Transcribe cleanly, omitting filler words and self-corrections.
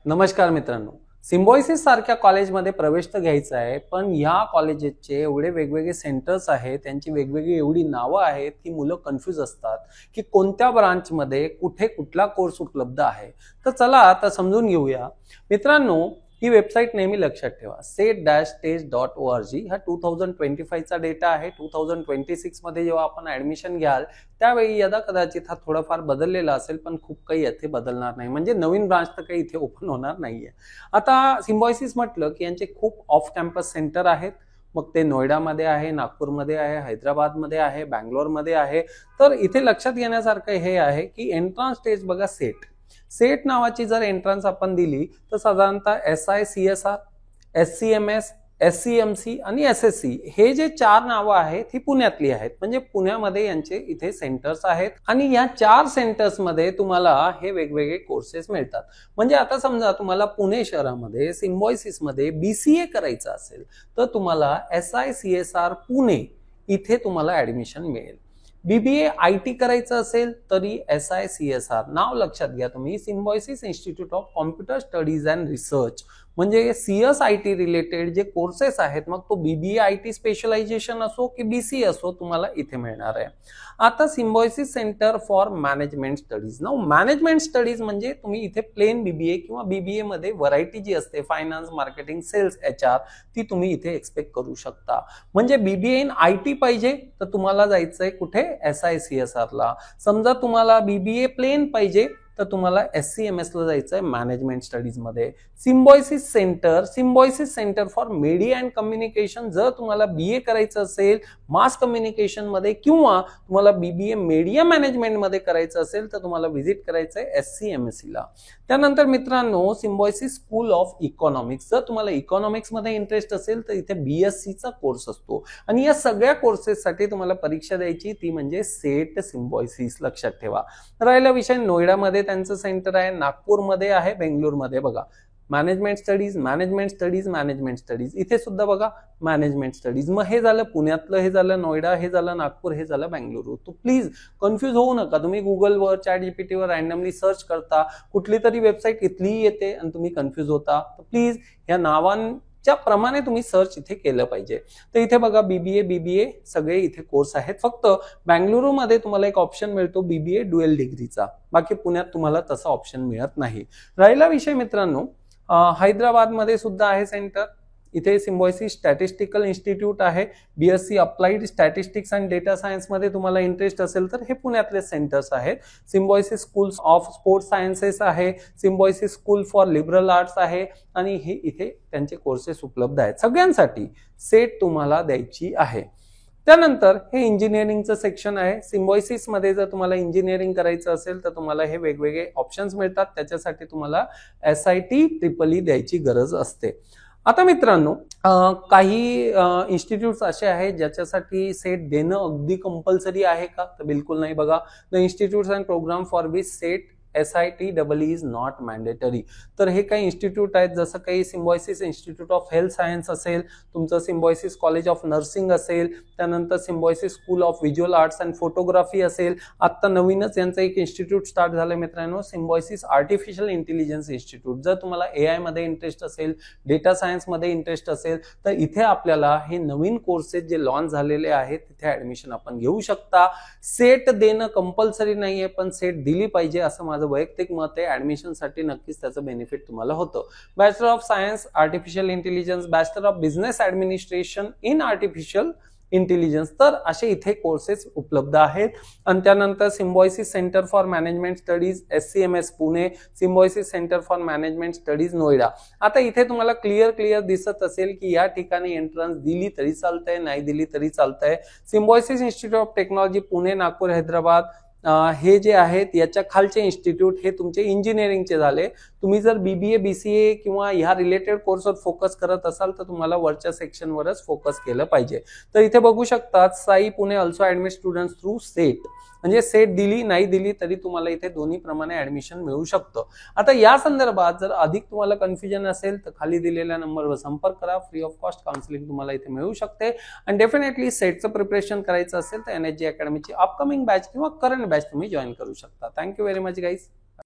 नमस्कार मित्रांनो, सिम्बायोसिस सारख्या कॉलेजमध्ये प्रवेश तर घ्यायचा आहे, पण या कॉलेजेसचे एवढे वेगवेगळे सेंटर्स आहेत, त्यांची वेगवेगळी एवढी नावं आहेत की मुलं कन्फ्यूज असतात की कोणत्या ब्रांचमध्ये कुठे कुठला कोर्स उपलब्ध आहे. तर चला आता समजून घेऊया मित्रांनो. ही वेबसाईट नेहमी लक्षात ठेवा, set-stage.org. हा 2025 चा डेटा आहे. 2026 मध्ये जेव्हा आपण ऍडमिशन घ्याल त्यावेळी यदा कदाचित हा थोडाफार बदललेला असेल, पण खूप काही येथे बदलणार नाही. म्हणजे नवीन ब्रांच तर काही इथे ओपन होणार नाहीये. आता सिम्बायोसिस म्हटलं की यांचे खूप ऑफ कॅम्पस सेंटर आहेत. मग ते नोएडामध्ये आहे, नागपूरमध्ये आहे, हैदराबादमध्ये आहे, बँगलोरमध्ये आहे. तर इथे लक्षात घेण्यासारखं हे आहे की एंट्रन्स टेस्ट बघा, सेट नावाची जर एंट्रन्स आपण दिली तर साधारणतः SICSR, SCMS, SCMC आणि SSC हे जे 4 नावं आहेत ही पुण्यातली आहेत. म्हणजे पुण्यामध्ये यांचे इथे सेंटर्स आहेत आणि या 4 सेंटर्समध्ये तुम्हाला हे वेगवेगळे कोर्सेस मिळतात. म्हणजे आता समजा तुम्हाला पुणे शहरामध्ये सिम्बायोसिसमध्ये BCA करायचं असेल तर तुम्हाला SICSR पुणे इथे तुम्हाला ऍडमिशन मिळेल. BBA IT करायचं असेल तरी SICSR, नाव लक्षात घ्या तुम्ही, symbiosis institute of computer studies and research. म्हणजे CSIT रिलेटेड जे कोर्सेस आहेत, मग तो BBA IT स्पेशलायझेशन असो की BCA असो, तुम्हाला इथे मिळणार आहे. आता symbiosis centre for management studies. Now management studies म्हणजे तुम्ही इथे प्लेन BBA किंवा BBA मध्ये व्हरायटी जी असते, फायनान्स, मार्केटिंग, सेल्स, HR, ती तुम्ही इथे एक्सपेक्ट करू शकता. म्हणजे BBA इन IT पाहिजे तर तुम्हाला जायचंय कुठे, SICSR ला. समजा तुम्हाला BBA प्लेन पाहिजे तर तुम्हाला SCMS ला जायचंय मॅनेजमेंट स्टडीज मध्ये. Symbiosis centre for media and communication. जर तुम्हाला BA करायचं असेल मास कम्युनिकेशन मध्ये किंवा तुम्हाला BBA मीडिया मॅनेजमेंट मध्ये करायचं असेल तर तुम्हाला व्हिजिट करायचंय SCMSC ला. त्यानंतर मित्रांनो, सिम्बायोसिस स्कूल ऑफ इकॉनॉमिक्स. जर तुम्हाला इकॉनॉमिक्स मध्ये इंटरेस्ट असेल तर इथे BSc चा कोर्स असतो आणि या सगळ्या कोर्सेससाठी तुम्हाला परीक्षा द्यायची, ती म्हणजे सेट सिम्बायोसिस. लक्षात ठेवा. राहिला विषय, नोएडामध्ये त्यांचं सेंटर आहे, नागपूरमध्ये आहे, बेंगलोरमध्ये बघा मॅनेजमेंट स्टडीज. इथे सुद्धा बघा मॅनेजमेंट स्टडीज. मग हे झालं पुण्यातलं, हे झालं नोएडा, हे झालं नागपूर, हे झालं बेंगलुरू. तो प्लीज कन्फ्यूज होऊ नका. तुम्ही गुगलवर, ChatGPT वर रॅन्डमली सर्च करता, कुठली तरी वेबसाईट इथलीही येते आणि तुम्ही कन्फ्यूज होता. तर प्लीज या नावांच्या प्रमाणे तुम्ही सर्च इथे केलं पाहिजे. तर इथे बघा BBA सगळे इथे कोर्स आहेत. फक्त बेंगलुरू मध्ये तुम्हाला एक ऑप्शन मिळतो BBA ड्युअल डिग्रीचा. बाकी पुण्यात तुम्हाला तसा ऑप्शन मिळत नाही. राहिला विषय मित्रांनो, हैदराबाद मध्ये सुद्धा आहे सेंटर. इथे सिम्बायोसिस स्टॅटिस्टिकल इन्स्टिट्यूट आहे. BSc applied statistics and data science मध्ये तुम्हाला इंटरेस्ट असेल तर हे पुण्यातले सेंटर्स आहेत. Symbiosis school of sports sciences आहे, Symbiosis school for liberal arts आहे आणि हे इथे त्यांचे कोर्सेस उपलब्ध आहेत. सगळ्यांसाठी सेट तुम्हाला द्यायची आहे. त्यानंतर हे इंजिनिअरिंगचं सेक्शन आहे. सिम्बायोसिस मध्ये जर तुम्हाला इंजिनिअरिंग करायचं असेल तर तुम्हाला हे वेगवेगळे ऑप्शन्स मिळतात. त्याच्यासाठी तुम्हाला SIT EEE द्यायची गरज असते. आता मित्रांनो, काही इन्स्टिट्यूट्स असे आहेत ज्याच्यासाठी सेट देणं अगदी कंपल्सरी आहे का, तर बिलकुल नाही. बघा, the institutes and programme for which set SIT EE is not mandatory. तर हे काही इन्स्टिट्यूट आहेत, जसं काही Symbiosis institute of health science असेल, तुमचं सिम्बायोसिस कॉलेज ऑफ नर्सिंग असेल, त्यानंतर Symbiosis school of visual arts and photography असेल. आता नवीनच यांचं एक इन्स्टिट्यूट स्टार्ट झालं मित्रांनो, सिम्बायोसिस आर्टिफिशियल इंटेलिजन्स इन्स्टिट्यूट. जर तुम्हाला AI मध्ये इंटरेस्ट असेल, डेटा सायन्स मध्ये इंटरेस्ट असेल तर इथे आपल्याला हे नवीन कोर्सेस जे लॉन्च झालेले आहेत तिथे ऍडमिशन आपण घेऊ शकता. सेट देणं कंपल्सरी नाहीये, पण सेट दिली पाहिजे असं माझं वैयक्तिक मत आहे. ऍडमिशन साठी नक्कीच त्याचं बेनिफिट तुम्हाला होतं. Bachelor of science artificial intelligence, bachelor of business administration in artificial intelligence, तर असे इथे कोर्सेस उपलब्ध आहेत. आणि त्यानंतर symbiosis centre for management studies SCMS Pune, symbiosis centre for management studies Noida. आता इथे तुम्हाला क्लिअर दिसत असेल की या ठिकाणी एंट्रन्स दिली तरी चालतंय, नाही दिली तरी चालतंय. Symbiosis institute of technology Pune, Nagpur, Hyderabad हे जे आहेत याच्या खालचे इन्स्टिट्यूट हे तुमचे इंजिनिअरिंगचे झाले. तुम्ही जर BBA BCA किंवा ह्या रिलेटेड कोर्सवर फोकस करत असाल तर तुम्हाला वरच्या सेक्शनवरच फोकस केलं पाहिजे. तर इथे बघू शकता, Sai Pune also admit students through set. म्हणजे सेट दिली नाही दिली तरी तुम्हाला इथे दोन्ही प्रमाणे ऍडमिशन मिळू शकतं. आता या संदर्भात जर अधिक तुम्हाला कन्फ्युजन असेल तर खाली दिलेल्या नंबरवर संपर्क करा. फ्री ऑफ कॉस्ट काउन्सिलिंग तुम्हाला इथे मिळू शकते. आणि डेफिनेटली सेटचं प्रिपरेशन करायचं असेल तर NSG अकॅडमीची अपकमिंग बॅच किंवा करंट बॅच तुम्ही जॉईन करू शकता. Thank you very much guys.